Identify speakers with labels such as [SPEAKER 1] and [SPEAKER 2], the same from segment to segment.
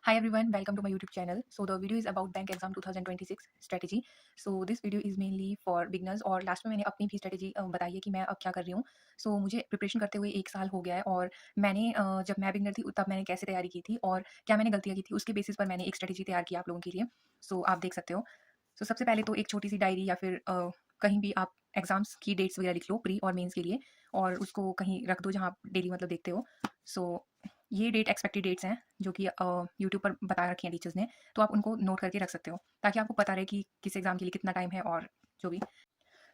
[SPEAKER 1] Hi everyone, welcome to my YouTube channel. So the video is about bank exam 2026 strategy. So this video is mainly for beginners और last में मैंने अपनी भी strategy बताई है कि मैं अब क्या कर रही हूँ. So मुझे प्रिपरेशन करते हुए 1 साल हो गया है और मैंने जब मैं बिगिनर थी तब मैंने कैसे तैयारी की थी और क्या मैंने गलतियाँ की थी उसके बेसिस पर मैंने एक स्ट्रेटेजी तैयार की आप लोगों के लिए. सो आप देख सकते हो. सो सबसे पहले तो एक छोटी सी डायरी या फिर कहीं भी आप एग्जाम्स की डेट्स वगैरह लिख लो प्री और मेंस के लिए और उसको कहीं रख दो जहाँ आप डेली मतलब देखते हो. सो ये डेट एक्सपेक्टेड डेट्स हैं जो कि यूट्यूब पर बता रखी हैं टीचर्स ने, तो आप उनको नोट करके रख सकते हो ताकि आपको पता रहे कि किस एग्ज़ाम के लिए कितना टाइम है और जो भी.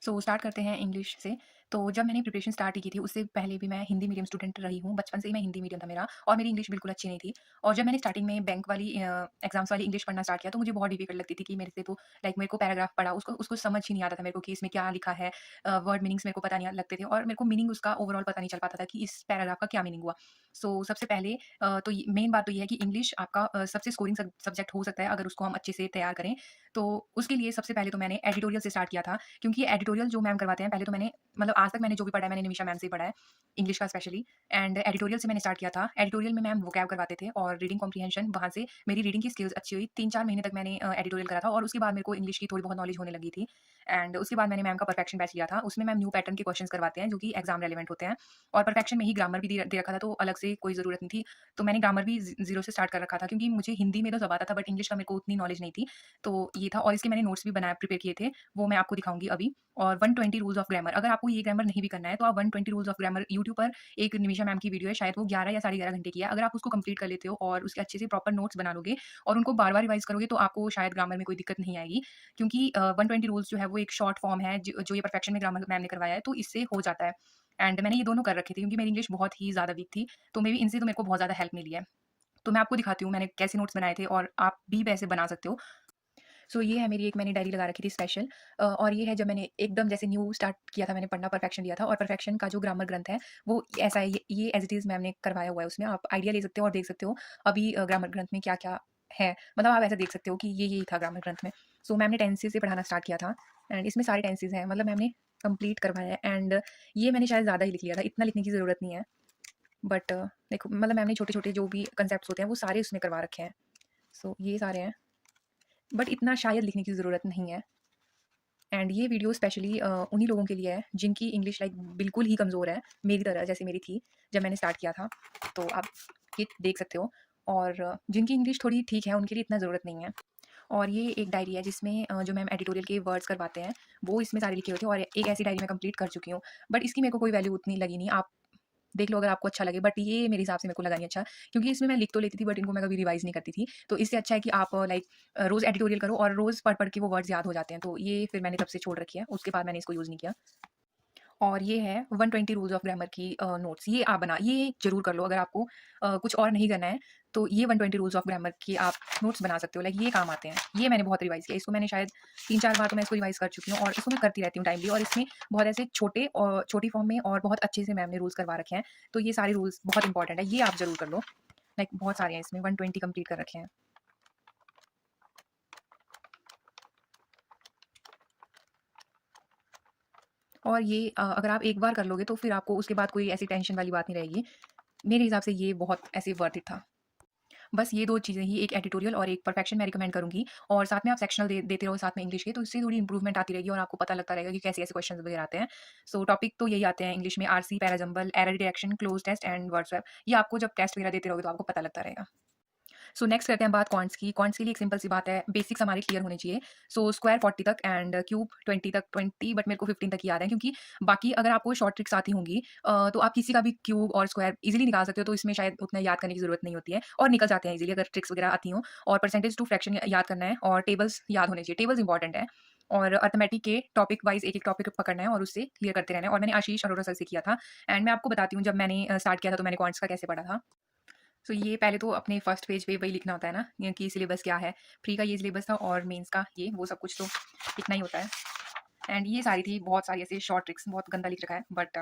[SPEAKER 1] सो स्टार्ट करते हैं इंग्लिश से. तो जब मैंने प्रिपरेशन स्टार्ट की थी उससे पहले भी मैं हिंदी मीडियम स्टूडेंट रही हूँ, बचपन से ही मैं हिंदी मीडियम था मेरा और मेरी इंग्लिश बिल्कुल अच्छी नहीं थी. और जब मैंने स्टार्टिंग में बैंक वाली एग्जाम्स वाली इंग्लिश पढ़ना स्टार्ट किया तो मुझे बहुत डिफिकल्ट लगती थी कि मेरे से तो लाइक मेरे को पैराग्राफ पढ़ा उसको उसको समझ ही नहीं आता था मेरे को कि इसमें क्या लिखा है. वर्ड मीनिंग्स मेरे को पता नहीं लगते थे और मेरे को मीनिंग उसका ओवरऑल पता नहीं चल पाता था कि इस पैराग्राफ का क्या मीनिंग हुआ. सो सबसे पहले तो मेन बात तो ये है कि इंग्लिश आपका सबसे स्कोरिंग सब्जेक्ट हो सकता है अगर उसको हम अच्छे से तैयार करें. तो उसके लिए सबसे पहले तो मैंने एडिटोरियल से स्टार्ट किया था क्योंकि एडिटोरियल जो मैम करवाते हैं पहले तो मैंने मतलब आज तक मैंने जो भी पढ़ा है मैंने निमिषा मैम से ही पढ़ा है, इंग्लिश का स्पेशली. एंड एडिटोरियल से मैंने स्टार्ट किया था. एडिटोरियल में मैम वोकैब करवाते थे और रीडिंग कॉम्प्रिहेंशन वहाँ से मेरी रीडिंग की स्किल्स अच्छी हुई. 3-4 महीने तक मैंने एडिटोरियल करा था और उसके बाद मेरे को इंग्लिश की थोड़ी बहुत नॉलेज होने लगी थी. एंड उसके बाद मैंने मैम का परफेक्शन बैच लिया था. उसमें मैम न्यू पैटर्न के क्वेश्चंस करवाते हैं जो कि एग्जाम रेलेवेंट होते हैं और परफेक्शन में ही ग्रामर भी दे रखा था तो अलग से कोई ज़रूरत नहीं थी. तो मैंने ग्रामर भी ज़ीरो से स्टार्ट कर रखा था क्योंकि मुझे हिंदी में तो सब आता था बट इंग्लिश का मेरे को उतनी नॉलेज नहीं थी. तो ये था और इसके मैंने नोट्स भी बनाए प्रिपेयर किए थे, वो मैं आपको दिखाऊँगी अभी. और 120 रूल्स ऑफ ग्रामर, अगर आपको ये ग्रामर नहीं भी करना है तो आप 120 रूल्स ऑफ ग्रामर यूट्यूब पर एक निमिषा मैम की वीडियो है, शायद वो 11 या साढ़े 11 घंटे की है. अगर आप उसको कंप्लीट कर लेते हो और उसके अच्छे से प्रॉपर नोट्स बना लोगे और उनको बार-बार रिवाइज़ करोगे तो आपको शायद ग्रामर में कोई दिक्कत नहीं आएगी. क्योंकि 120 रूल्स जो है वो एक शॉर्ट फॉर्म है जो ये परफेक्शन में ग्रामर मैम ने करवाया है, तो इससे हो जाता है. एंड मैंने ये दोनों कर रखे थे क्योंकि मेरी इंग्लिश बहुत ही ज़्यादा वीक थी, तो मे बी इनसे तो मेरे को बहुत ज़्यादा हेल्प मिली है. तो मैं आपको दिखाती हूँ मैंने कैसे नोट्स बनाए थे और आप भी वैसे बना सकते हो. सो ये है मेरी एक मैंने डायरी लगा रखी थी स्पेशल. और ये है जब मैंने एकदम जैसे न्यू स्टार्ट किया था मैंने पढ़ना परफेक्शन लिया था और परफेक्शन का जो ग्रामर ग्रंथ है वो ऐसा है, ये एज इट इज़ मैम ने करवाया हुआ है. उसमें आप आइडिया ले सकते हो और देख सकते हो अभी ग्रामर ग्रंथ में क्या-क्या है. मतलब आप ऐसा देख सकते हो कि ये था ग्रामर ग्रंथ में. सो मैम ने टेंसेस से पढ़ाना स्टार्ट किया था एंड इसमें सारे टेंसेस हैं, मतलब मैम ने कंप्लीट करवाया है. एंड ये मैंने शायद ज़्यादा ही लिख लिया था, इतना लिखने की ज़रूरत नहीं है. बट देखो मतलब मैम ने छोटे-छोटे जो भी कांसेप्ट्स होते हैं वो सारे उसमें करवा रखे हैं. सो ये सारे हैं, बट इतना शायद लिखने की ज़रूरत नहीं है. एंड ये वीडियो स्पेशली उन्हीं लोगों के लिए है जिनकी इंग्लिश लाइक बिल्कुल ही कमज़ोर है, मेरी तरह जैसे मेरी थी जब मैंने स्टार्ट किया था. तो आप ये देख सकते हो. और जिनकी इंग्लिश थोड़ी ठीक है उनके लिए इतना ज़रूरत नहीं है. और ये एक डायरी है जिसमें जो मैम एडिटोरियल के वर्ड्स करवाते हैं वो इसमें सारे लिखे हुए थे और एक ऐसी डायरी मैं कंप्लीट कर चुकी हूँ. बट इसकी मेरे को कोई वैल्यू उतनी लगी नहीं. आप देख लो अगर आपको अच्छा लगे, बट ये मेरे हिसाब से मेरे को लगा नहीं अच्छा क्योंकि इसमें मैं लिख तो लेती थी बट इनको मैं कभी रिवाइज़ नहीं करती थी. तो इससे अच्छा है कि आप लाइक रोज़ एडिटोरियल करो और रोज़ पढ़-पढ़ के वो वर्ड्स याद हो जाते हैं. तो ये फिर मैंने तब से छोड़ रखी है. उसके बाद मैंने इसको यूज़ नहीं किया. और ये है 120 रूल्स ऑफ ग्रामर की नोट्स. ये आप ये ज़रूर कर लो अगर आपको कुछ और नहीं करना है, तो ये 120 रूल्स ऑफ ग्रामर की आप नोट्स बना सकते हो. लाइक ये काम आते हैं. ये मैंने बहुत रिवाइज़ किया. इसको मैंने शायद 3-4 बार तो मैं इसको रिवाइज़ कर चुकी हूँ और इसको मैं करती रहती हूँ टाइमली. और इसमें बहुत ऐसे छोटे और छोटी फॉर्म में और बहुत अच्छे से मैम ने रूल्स करवा रखे हैं. तो ये सारे रूल्स बहुत इंपॉर्टेंट है. ये आप ज़रूर कर लो. लाइक बहुत सारे हैं इसमें, 120 कंप्लीट कर रखे हैं. और ये अगर आप एक बार कर लोगे तो फिर आपको उसके बाद कोई ऐसी टेंशन वाली बात नहीं रहेगी. मेरे हिसाब से ये बहुत ऐसे वर्थ इट था. बस ये 2 चीज़ें ही, एक एडिटोरियल और एक परफेक्शन मैं रिकमेंड करूँगी. और साथ में आप सेक्शनल देते रहो साथ में इंग्लिश के, तो इससे थोड़ी इंप्रूवमेंट आती रहेगी और आपको पता लगता रहेगा कि कैसे-कैसे क्वेश्चंस वगैरह आते हैं. सो टॉपिक तो यही आते हैं इंग्लिश में, RC, para jumble, error detection, cloze test and word swap. ये आपको जब टेस्ट वगैरह देते रहोगे तो आपको पता लगता रहेगा. सो नेक्स्ट करते हैं बात क्वांट्स की. क्वांट्स के लिए एक सिंपल सी बात है, बेसिक्स हमारे क्लियर होने चाहिए. सो स्क्वायर 40 तक एंड क्यूब 20 तक. 20 बट मेरे को 15 तक ही याद है क्योंकि बाकी अगर आपको शॉर्ट ट्रिक्स आती होंगी तो आप किसी का भी क्यूब और स्क्वायर इजीली निकाल सकते हो. तो इसमें शायद उतना याद करने की ज़रूरत नहीं होती है और निकल जाते हैं इजीली अगर ट्रिक्स वगैरह आती हों. और परसेंटेज टू फ्रैक्शन याद करना है और टेबल्स याद होने चाहिए. टेबल्स इंपॉर्टेंट है. और अर्थमेटिक के टॉपिक वाइज एक-एक टॉपिक पकड़ना है और उससे क्लियर करते रहना है. और मैंने आशीष अरोड़ा सर से किया था. एंड मैं आपको बताती हूँ जब मैंने स्टार्ट किया था तो मैंने क्वांट्स का कैसे पढ़ा था. सो ये पहले तो अपने फर्स्ट पेज पे वही लिखना होता है ना कि सिलेबस क्या है. प्री का ये सिलेबस था और मेंस का ये वो सब कुछ तो लिखना ही होता है. एंड ये सारी थी बहुत सारी ऐसे शॉर्ट ट्रिक्स, बहुत गंदा लिख रखा है बट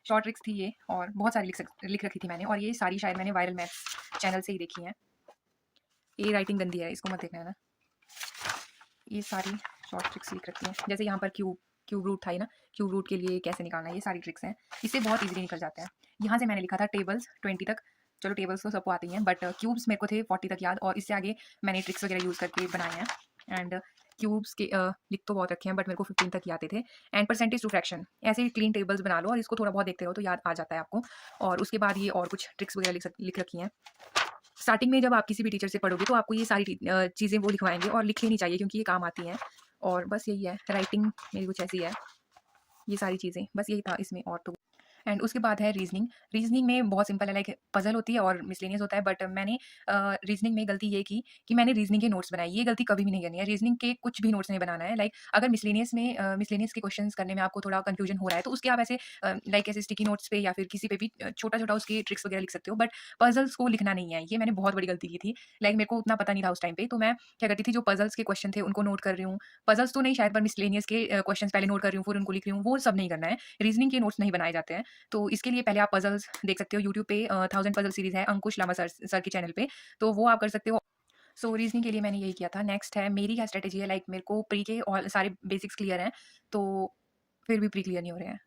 [SPEAKER 1] शॉर्ट ट्रिक्स थी ये और बहुत सारी लिख रखी थी मैंने. और ये सारी शायद मैंने वायरल मैथ्स चैनल से ही देखी हैं. ये राइटिंग गंदी है, इसको मत देखना है ना. ये सारी शॉर्ट ट्रिक्स लिख रखी हैं. जैसे यहाँ पर क्यूब क्यूब रूट था ये ना, क्यूब रूट के लिए कैसे निकालना है, ये सारी ट्रिक्स हैं. इससे बहुत ईजिली निकल जाते हैं. यहाँ से मैंने लिखा था टेबल्स 20 तक. चलो टेबल्स तो सबको आती हैं, बट क्यूब्स मेरे को थे 40 तक याद, और इससे आगे मैंने ट्रिक्स वगैरह यूज़ करके बनाए हैं। एंड क्यूब्स के लिख तो बहुत रखे हैं, बट मेरे को 15 तक ही आते थे। एंड परसेंटेज टू फ्रैक्शन, ऐसे ही क्लीन टेबल्स बना लो और इसको थोड़ा बहुत देखते रहो तो याद आ जाता है आपको। और उसके बाद ये और कुछ ट्रिक्स वगैरह लिख रखी हैं। स्टार्टिंग में जब आप किसी भी टीचर से पढ़ोगे तो आपको ये सारी चीज़ें वो लिखवाएँगे, और लिख लेनी चाहिए क्योंकि ये काम आती हैं। और बस यही है, राइटिंग मेरी कुछ ऐसी है, ये सारी चीज़ें, बस यही था इसमें, और तो। एंड उसके बाद है रीजनिंग। रीजनिंग में बहुत सिंपल है, लाइक पजल होती है और मिसलेनियस होता है, बट मैंने रीजनिंग में गलती ये की कि मैंने रीजनिंग के नोट्स बनाए। ये गलती कभी भी नहीं करनी है, रीजनिंग के कुछ भी नोट्स नहीं बनाना है। लाइक अगर मिसलेनियस में मिसलेनियस के क्वेश्चंस करने में आपको थोड़ा कंफ्यूजन हो रहा है तो उसके आप ऐसे लाइक ऐसे स्टिकी नोट्स पे या फिर किसी पे भी छोटा छोटा उसके ट्रिक्स वगैरह लिख सकते हो, बट पजल्स को लिखना नहीं है। ये मैंने बहुत बड़ी गलती की थी। लाइक मेरे को उतना पता नहीं था उस टाइम पे, तो मैं क्या करती थी, जो पजल्स के क्वेश्चन थे उनको नोट कर रही हूँ, पजल्स तो नहीं शायद, पर मिसलेनियस के क्वेश्चन पहले नोट कर रही हूँ, फिर उनको लिख रही हूँ, वो सब नहीं करना है। रीजनिंग के नोट्स नहीं बनाए जाते हैं। तो इसके लिए पहले आप पज़ल्स देख सकते हो यूट्यूब पे, 1000 पज़ल सीरीज़ है अंकुश लामा सर सर के चैनल पे, तो वो आप कर सकते हो। सो रीज़निंग के लिए मैंने यही किया था। नेक्स्ट है मेरी क्या स्ट्रैटेजी है, लाइक मेरे को प्री के और सारे बेसिक्स क्लियर हैं, तो फिर भी प्री क्लियर नहीं हो रहे हैं।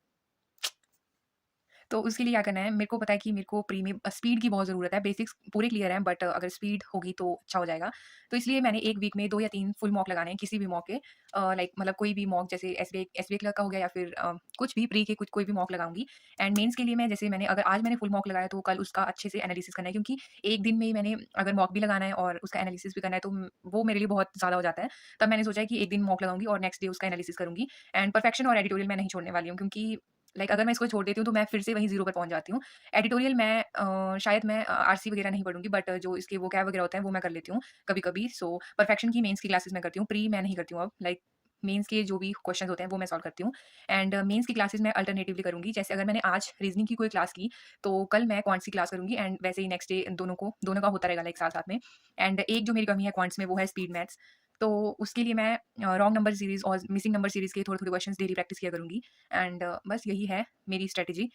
[SPEAKER 1] तो उसके लिए क्या करना है, मेरे को पता है कि मेरे को प्री में स्पीड की बहुत ज़रूरत है। बेसिक्स पूरे क्लियर हैं, बट अगर स्पीड होगी तो अच्छा हो जाएगा। तो इसलिए मैंने 1 वीक में 2 या 3 फुल मॉक लगाने हैं, किसी भी मॉक के। लाइक मतलब कोई भी मॉक, जैसे एसबीआई क्लर्क का हो गया, या फिर कुछ भी प्री के कुछ कोई भी मॉक लगाऊँगी। एंड मेंस के लिए मैं, जैसे मैंने अगर आज मैंने फुल मॉक लगाया तो कल उसका अच्छे से एनालिसिस करना है, क्योंकि एक दिन में ही मैंने अगर मॉक भी लगाना है और उसका एनालिसिस भी करना है, तो वो मेरे लिए बहुत ज़्यादा हो जाता है। तब मैंने सोचा है कि एक दिन मॉक लगाऊँगी और नेक्स्ट डे उसका एनालिसिस करूँगी। एंड परफेक्शन और एडिटोरियल मैं नहीं छोड़ने वाली हूँ, क्योंकि लाइक अगर मैं इसको छोड़ देती हूँ तो मैं फिर से वहीं ज़ीरो पर पहुँच जाती हूँ। एडिटोरियल मैं शायद मैं आरसी वगैरह नहीं पढ़ूँगी, बट जो इसके वोकैब वगैरह होते हैं वो मैं कर लेती हूँ कभी-कभी। सो परफेक्शन की मेंस की क्लासेस मैं करती हूँ, प्री मैं नहीं करती हूँ अब। लाइक मेंस के जो भी क्वेश्चंस होते हैं वो मैं सॉल्व करती हूँ। एंड मेंस की क्लासेस मैं अल्टरनेटिवली करूँगी। जैसे अगर मैंने आज रीजनिंग की कोई क्लास की, तो कल मैं क्वांट्स की क्लास करूँगी, एंड वैसे ही नेक्स्ट डे दोनों का होता रहेगा, लाइक साथ-साथ में। एंड एक जो मेरी कमी है क्वांट्स में, वो है स्पीड मैथ्स। तो उसके लिए मैं रॉन्ग नंबर सीरीज़ और मिसिंग नंबर सीरीज़ के थोड़े-थोड़े क्वेश्चंस डेली प्रैक्टिस किया करूँगी। एंड बस यही है मेरी स्ट्रैटेजी।